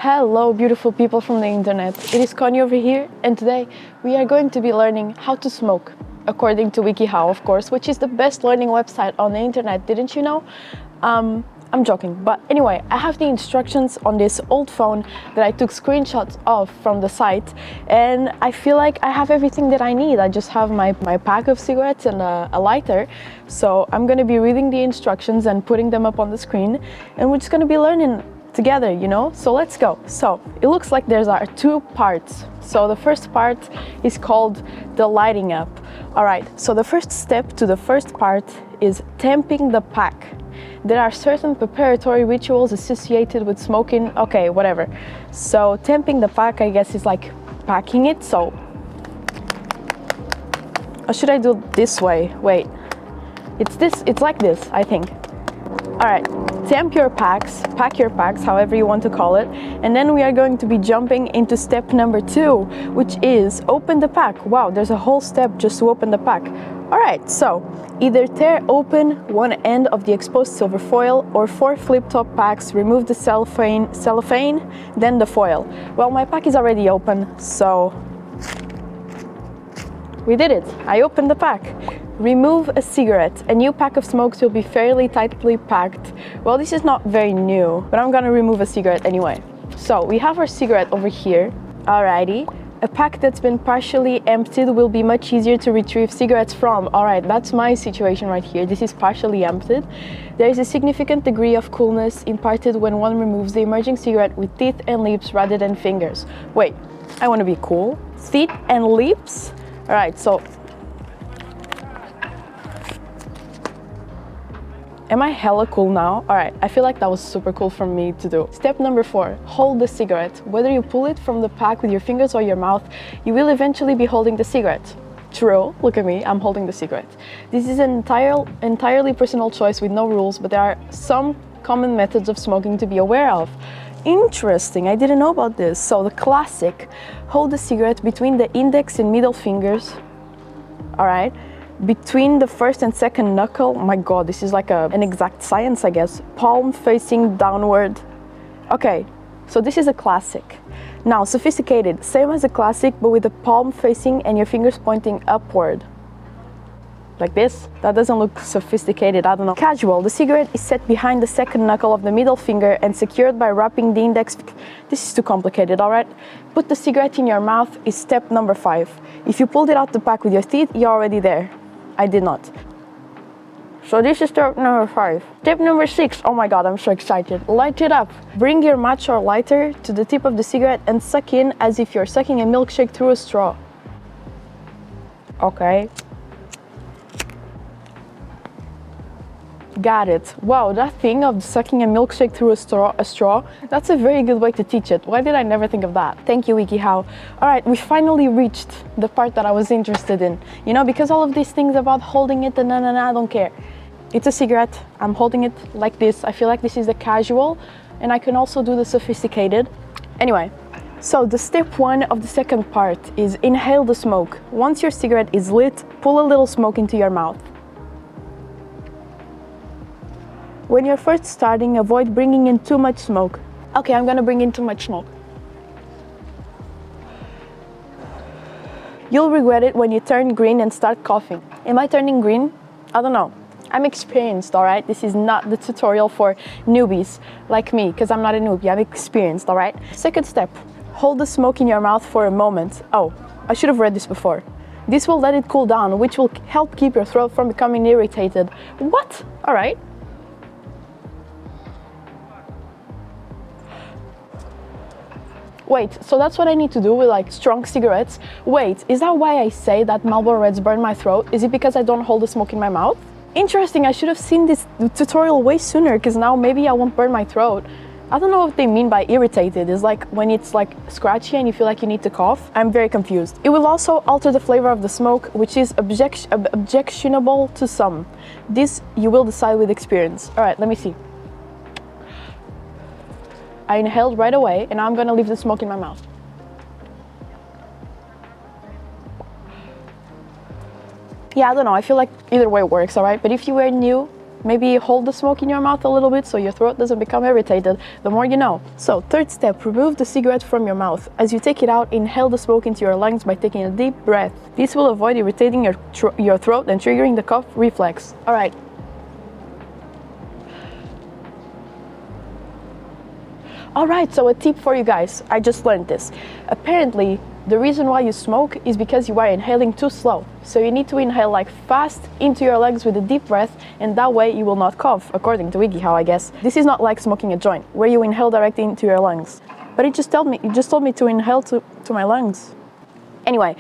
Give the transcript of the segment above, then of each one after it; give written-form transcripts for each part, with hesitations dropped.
Hello beautiful people from the internet, it is Connie over here, and today we are going to be learning how to smoke, according to WikiHow of course, which is the best learning website on the internet, didn't you know? I'm joking, but anyway, I have the instructions on this old phone that I took screenshots of from the site, and I feel like I have everything that I need. I just have my pack of cigarettes and a lighter, so I'm gonna be reading the instructions and putting them up on the screen, and we're just gonna be learning together, you know? So let's go. So it looks like there are two parts. So the first part is called the lighting up. All right, so the first step to the first part is tamping the pack. There are certain preparatory rituals associated with smoking, okay, whatever. So tamping the pack, I guess, is like packing it, so. Or should I do it this way? Wait, it's like this, I think. All right, tamp your packs, pack your packs, however you want to call it. And then we are going to be jumping into step number 2, which is open the pack. Wow, there's a whole step just to open the pack. All right, so either tear open one end of the exposed silver foil or 4 flip-top packs, remove the cellophane, then the foil. Well, my pack is already open, so we did it. I opened the pack. Remove a cigarette. A new pack of smokes will be fairly tightly packed. Well, this is not very new, but I'm gonna remove a cigarette anyway. So we have our cigarette over here. Alrighty. A pack that's been partially emptied will be much easier to retrieve cigarettes from. Alright, that's my situation right here. This is partially emptied. There is a significant degree of coolness imparted when one removes the emerging cigarette with teeth and lips rather than fingers. Wait, I want to be cool. Teeth and lips? Alright, so am I hella cool now? Alright, I feel like that was super cool for me to do. Step number 4, hold the cigarette. Whether you pull it from the pack with your fingers or your mouth, you will eventually be holding the cigarette. True, look at me, I'm holding the cigarette. This is an entirely personal choice with no rules, but there are some common methods of smoking to be aware of. Interesting, I didn't know about this. So the classic, hold the cigarette between the index and middle fingers. Alright. Between the first and second knuckle, my god, this is like an exact science, I guess. Palm facing downward. Okay, so this is a classic. Now, sophisticated, same as a classic, but with the palm facing and your fingers pointing upward. Like this? That doesn't look sophisticated, I don't know. Casual, the cigarette is set behind the second knuckle of the middle finger and secured by wrapping the index. This is too complicated, alright? Put the cigarette in your mouth is step number 5. If you pulled it out the pack with your teeth, you're already there. I did not. So this is step number 5. Step number 6, oh my god, I'm so excited. Light it up. Bring your match or lighter to the tip of the cigarette and suck in as if you're sucking a milkshake through a straw. Okay. Got it. Wow, that thing of sucking a milkshake through a straw, that's a very good way to teach it. Why did I never think of that? Thank you, WikiHow. All right, we finally reached the part that I was interested in. You know, because all of these things about holding it and I don't care. It's a cigarette. I'm holding it like this. I feel like this is the casual, and I can also do the sophisticated. Anyway, so the step 1 of the second part is inhale the smoke. Once your cigarette is lit, pull a little smoke into your mouth. When you're first starting, avoid bringing in too much smoke. Okay, I'm gonna bring in too much smoke. You'll regret it when you turn green and start coughing. Am I turning green? I don't know. I'm experienced, all right? This is not the tutorial for newbies like me, because I'm not a newbie, I'm experienced, all right? Second step, hold the smoke in your mouth for a moment. Oh, I should have read this before. This will let it cool down, which will help keep your throat from becoming irritated. What? All right. Wait, so that's what I need to do with like strong cigarettes? Wait, is that why I say that Marlboro Reds burn my throat? Is it because I don't hold the smoke in my mouth? Interesting, I should have seen this tutorial way sooner, because now maybe I won't burn my throat. I don't know what they mean by irritated. It's like when it's like scratchy and you feel like you need to cough. I'm very confused. It will also alter the flavor of the smoke, which is objectionable to some. This you will decide with experience. All right, let me see. I inhaled right away, and now I'm gonna leave the smoke in my mouth. Yeah, I don't know, I feel like either way works, all right? But if you were new, maybe hold the smoke in your mouth a little bit so your throat doesn't become irritated. The more you know. So, third step, remove the cigarette from your mouth. As you take it out, inhale the smoke into your lungs by taking a deep breath. This will avoid irritating your throat and triggering the cough reflex. All right. Alright, so a tip for you guys. I just learned this. Apparently, the reason why you smoke is because you are inhaling too slow. So you need to inhale like fast into your lungs with a deep breath, and that way you will not cough, according to WikiHow, I guess. This is not like smoking a joint, where you inhale directly into your lungs. But it just told me to inhale to my lungs. Anyway,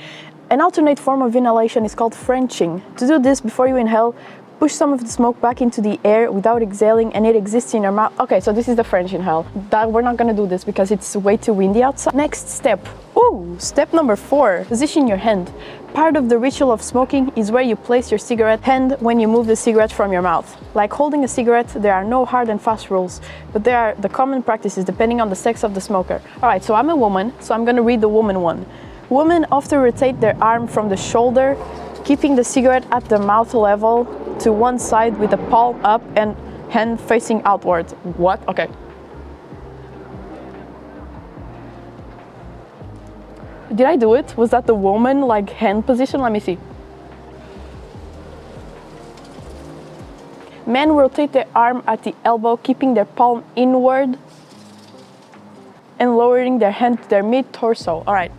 an alternate form of inhalation is called Frenching. To do this, before you inhale, push some of the smoke back into the air without exhaling, and it exists in your mouth. Okay, so this is the French inhale. We're not gonna do this because it's way too windy outside. Next step. Ooh, step number 4. Position your hand. Part of the ritual of smoking is where you place your cigarette hand when you move the cigarette from your mouth. Like holding a cigarette, there are no hard and fast rules, but there are the common practices depending on the sex of the smoker. Alright, so I'm a woman, so I'm gonna read the woman one. Women often rotate their arm from the shoulder, keeping the cigarette at the mouth level to one side with the palm up and hand facing outwards. What? Okay. Did I do it? Was that the woman like hand position? Let me see. Men rotate their arm at the elbow, keeping their palm inward and lowering their hand to their mid-torso. All right.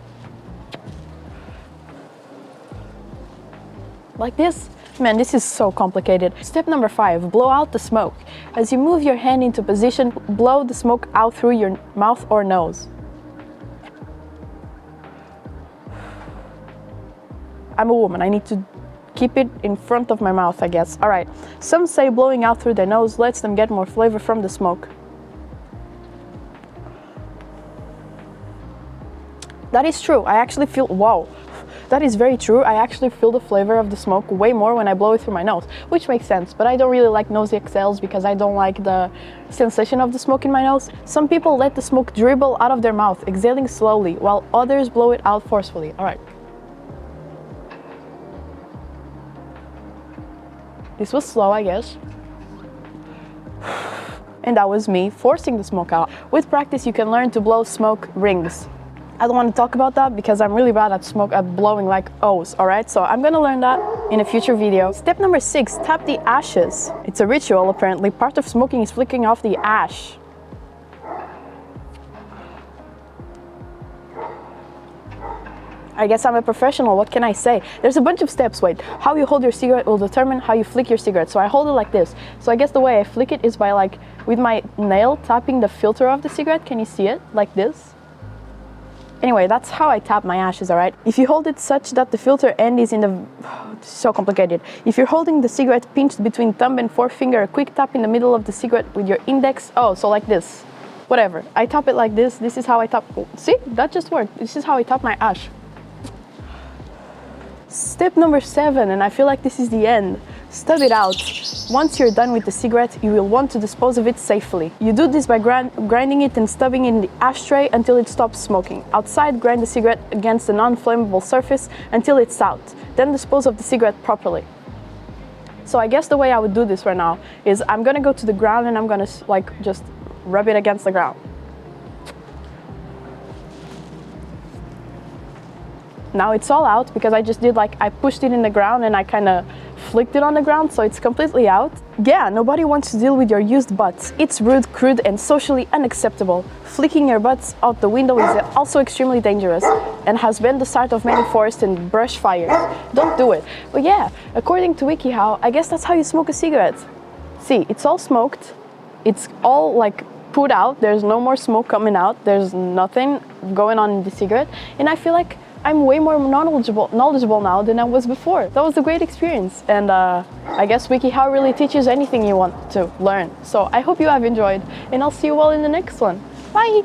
Like this? Man, this is so complicated. Step number 5, blow out the smoke. As you move your hand into position, blow the smoke out through your mouth or nose. I'm a woman, I need to keep it in front of my mouth, I guess. All right, some say blowing out through their nose lets them get more flavor from the smoke. That is true, I actually feel, wow. That is very true. I actually feel the flavor of the smoke way more when I blow it through my nose, which makes sense, but I don't really like nosy exhales because I don't like the sensation of the smoke in my nose. Some people let the smoke dribble out of their mouth, exhaling slowly, while others blow it out forcefully. All right. This was slow, I guess. And that was me forcing the smoke out. With practice, you can learn to blow smoke rings. I don't want to talk about that because I'm really bad at blowing like O's, alright? So I'm gonna learn that in a future video. Step number 6, tap the ashes. It's a ritual apparently. Part of smoking is flicking off the ash. I guess I'm a professional, what can I say? There's a bunch of steps, wait. How you hold your cigarette will determine how you flick your cigarette. So I hold it like this. So I guess the way I flick it is by like, with my nail tapping the filter of the cigarette. Can you see it? Like this? Anyway, that's how I tap my ashes, alright? If you hold it such that the filter end is in the... This is so complicated. If you're holding the cigarette pinched between thumb and forefinger, a quick tap in the middle of the cigarette with your index... Oh, so like this. Whatever. I tap it like this. This is how I tap... See? That just worked. This is how I tap my ash. Step number 7, and I feel like this is the end. Stub it out. Once you're done with the cigarette, you will want to dispose of it safely. You do this by grinding it and stubbing in the ashtray until it stops smoking. Outside, grind the cigarette against a non-flammable surface until it's out. Then dispose of the cigarette properly. So I guess the way I would do this right now is I'm gonna go to the ground and I'm gonna like just rub it against the ground. Now it's all out because I just did like, I pushed it in the ground and I kind of flicked it on the ground, so it's completely out. Yeah, nobody wants to deal with your used butts. It's rude, crude, and socially unacceptable. Flicking your butts out the window is also extremely dangerous and has been the start of many forest and brush fires. Don't do it. But yeah, according to WikiHow, I guess that's how you smoke a cigarette. See, it's all smoked. It's all like put out. There's no more smoke coming out. There's nothing going on in the cigarette. And I feel like I'm way more knowledgeable now than I was before. That was a great experience, and I guess WikiHow really teaches anything you want to learn. So I hope you have enjoyed, and I'll see you all in the next one. Bye!